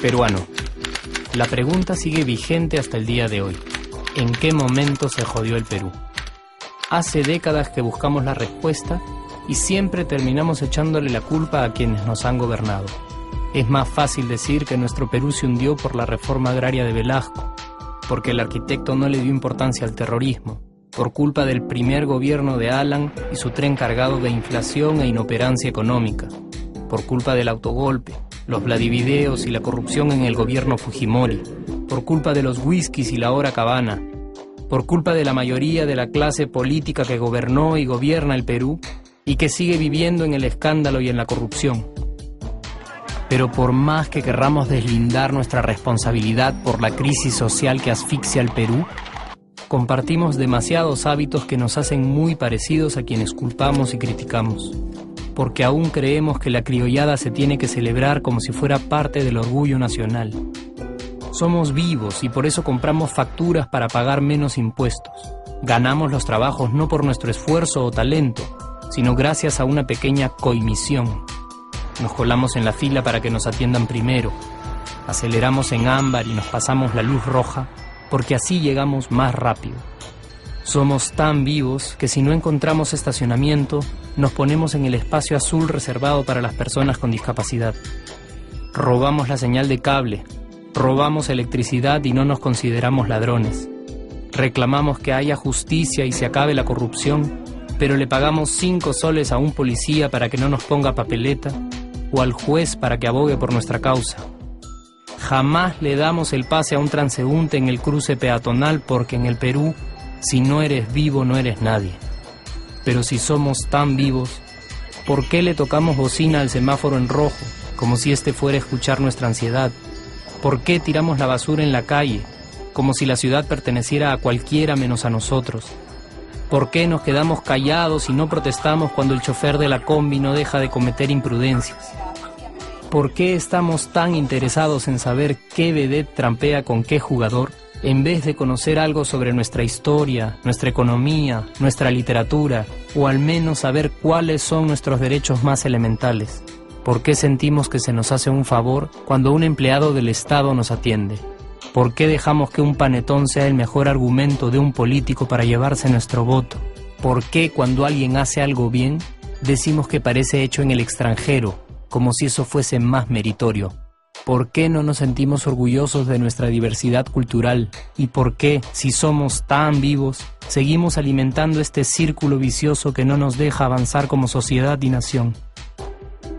Peruano. La pregunta sigue vigente hasta el día de hoy. ¿En qué momento se jodió el Perú? Hace décadas que buscamos la respuesta y siempre terminamos echándole la culpa a quienes nos han gobernado. Es más fácil decir que nuestro Perú se hundió por la reforma agraria de Velasco, porque el arquitecto no le dio importancia al terrorismo, por culpa del primer gobierno de Alan y su tren cargado de inflación e inoperancia económica, por culpa del autogolpe, los Vladivideos y la corrupción en el gobierno Fujimori, por culpa de los whiskies y la hora cabana, por culpa de la mayoría de la clase política que gobernó y gobierna el Perú y que sigue viviendo en el escándalo y en la corrupción. Pero por más que querramos deslindar nuestra responsabilidad por la crisis social que asfixia al Perú, compartimos demasiados hábitos que nos hacen muy parecidos a quienes culpamos y criticamos, porque aún creemos que la criollada se tiene que celebrar como si fuera parte del orgullo nacional. Somos vivos y por eso compramos facturas para pagar menos impuestos. Ganamos los trabajos no por nuestro esfuerzo o talento, sino gracias a una pequeña coimisión. Nos colamos en la fila para que nos atiendan primero. Aceleramos en ámbar y nos pasamos la luz roja, porque así llegamos más rápido. Somos tan vivos que si no encontramos estacionamiento, nos ponemos en el espacio azul reservado para las personas con discapacidad. Robamos la señal de cable, robamos electricidad y no nos consideramos ladrones. Reclamamos que haya justicia y se acabe la corrupción, pero le pagamos 5 soles a un policía para que no nos ponga papeleta o al juez para que abogue por nuestra causa. Jamás le damos el pase a un transeúnte en el cruce peatonal porque en el Perú, si no eres vivo, no eres nadie. Pero si somos tan vivos, ¿por qué le tocamos bocina al semáforo en rojo, como si este fuera a escuchar nuestra ansiedad? ¿Por qué tiramos la basura en la calle, como si la ciudad perteneciera a cualquiera menos a nosotros? ¿Por qué nos quedamos callados y no protestamos cuando el chofer de la combi no deja de cometer imprudencias? ¿Por qué estamos tan interesados en saber qué vedette trampea con qué jugador, en vez de conocer algo sobre nuestra historia, nuestra economía, nuestra literatura, o al menos saber cuáles son nuestros derechos más elementales? ¿Por qué sentimos que se nos hace un favor cuando un empleado del Estado nos atiende? ¿Por qué dejamos que un panetón sea el mejor argumento de un político para llevarse nuestro voto? ¿Por qué cuando alguien hace algo bien, decimos que parece hecho en el extranjero, como si eso fuese más meritorio? ¿Por qué no nos sentimos orgullosos de nuestra diversidad cultural? ¿Y por qué, si somos tan vivos, seguimos alimentando este círculo vicioso que no nos deja avanzar como sociedad y nación?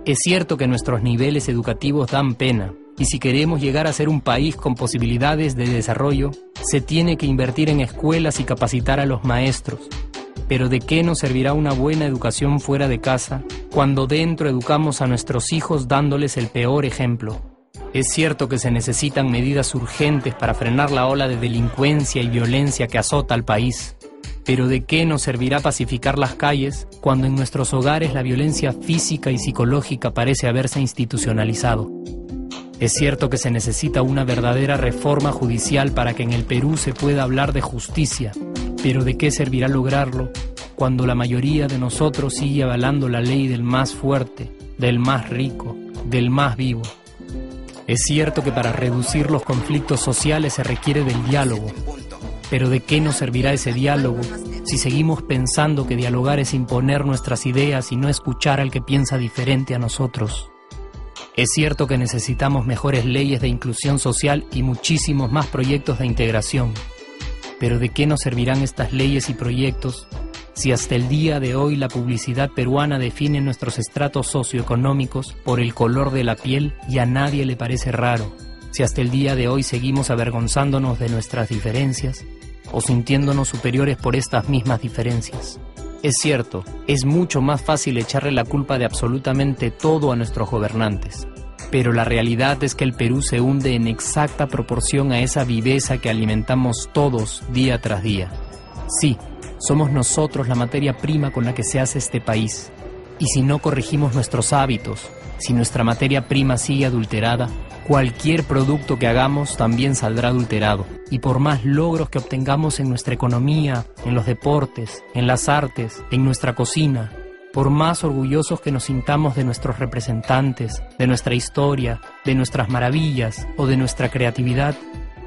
Es cierto que nuestros niveles educativos dan pena, y si queremos llegar a ser un país con posibilidades de desarrollo, se tiene que invertir en escuelas y capacitar a los maestros. Pero ¿de qué nos servirá una buena educación fuera de casa cuando dentro educamos a nuestros hijos dándoles el peor ejemplo? Es cierto que se necesitan medidas urgentes para frenar la ola de delincuencia y violencia que azota al país. Pero ¿de qué nos servirá pacificar las calles cuando en nuestros hogares la violencia física y psicológica parece haberse institucionalizado? Es cierto que se necesita una verdadera reforma judicial para que en el Perú se pueda hablar de justicia, pero ¿de qué servirá lograrlo cuando la mayoría de nosotros sigue avalando la ley del más fuerte, del más rico, del más vivo? Es cierto que para reducir los conflictos sociales se requiere del diálogo, pero ¿de qué nos servirá ese diálogo si seguimos pensando que dialogar es imponer nuestras ideas y no escuchar al que piensa diferente a nosotros? Es cierto que necesitamos mejores leyes de inclusión social y muchísimos más proyectos de integración. Pero ¿de qué nos servirán estas leyes y proyectos si hasta el día de hoy la publicidad peruana define nuestros estratos socioeconómicos por el color de la piel y a nadie le parece raro? Si hasta el día de hoy seguimos avergonzándonos de nuestras diferencias o sintiéndonos superiores por estas mismas diferencias. Es cierto, es mucho más fácil echarle la culpa de absolutamente todo a nuestros gobernantes, pero la realidad es que el Perú se hunde en exacta proporción a esa viveza que alimentamos todos día tras día. Sí, somos nosotros la materia prima con la que se hace este país, y si no corregimos nuestros hábitos, si nuestra materia prima sigue adulterada, Cualquier producto que hagamos también saldrá adulterado, y por más logros que obtengamos en nuestra economía, en los deportes, en las artes, en nuestra cocina, por más orgullosos que nos sintamos de nuestros representantes, de nuestra historia, de nuestras maravillas o de nuestra creatividad,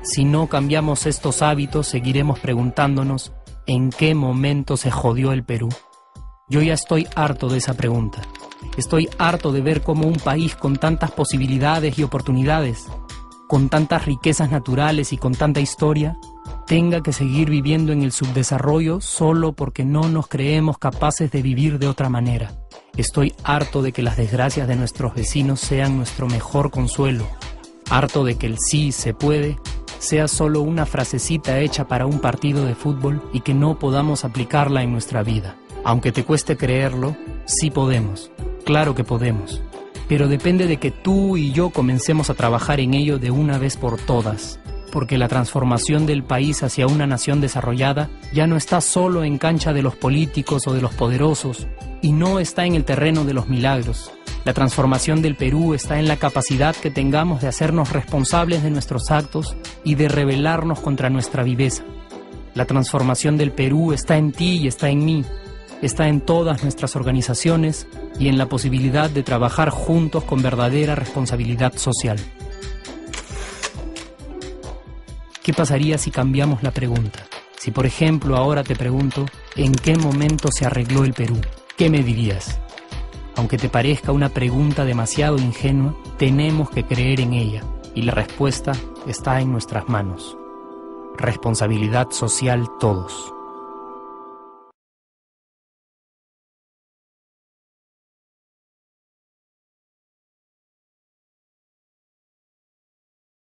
si no cambiamos estos hábitos, seguiremos preguntándonos ¿en qué momento se jodió el Perú? Yo ya estoy harto de esa pregunta. Estoy harto de ver cómo un país con tantas posibilidades y oportunidades, con tantas riquezas naturales y con tanta historia, tenga que seguir viviendo en el subdesarrollo solo porque no nos creemos capaces de vivir de otra manera. Estoy harto de que las desgracias de nuestros vecinos sean nuestro mejor consuelo. Harto de que el sí se puede sea solo una frasecita hecha para un partido de fútbol y que no podamos aplicarla en nuestra vida. Aunque te cueste creerlo, sí podemos. Claro que podemos. Pero depende de que tú y yo comencemos a trabajar en ello de una vez por todas. Porque la transformación del país hacia una nación desarrollada ya no está solo en cancha de los políticos o de los poderosos, y no está en el terreno de los milagros. La transformación del Perú está en la capacidad que tengamos de hacernos responsables de nuestros actos y de rebelarnos contra nuestra viveza. La transformación del Perú está en ti y está en mí. Está en todas nuestras organizaciones y en la posibilidad de trabajar juntos con verdadera responsabilidad social. ¿Qué pasaría si cambiamos la pregunta? Si, por ejemplo, ahora te pregunto, ¿en qué momento se arregló el Perú? ¿Qué me dirías? Aunque te parezca una pregunta demasiado ingenua, tenemos que creer en ella, y la respuesta está en nuestras manos. Responsabilidad social todos.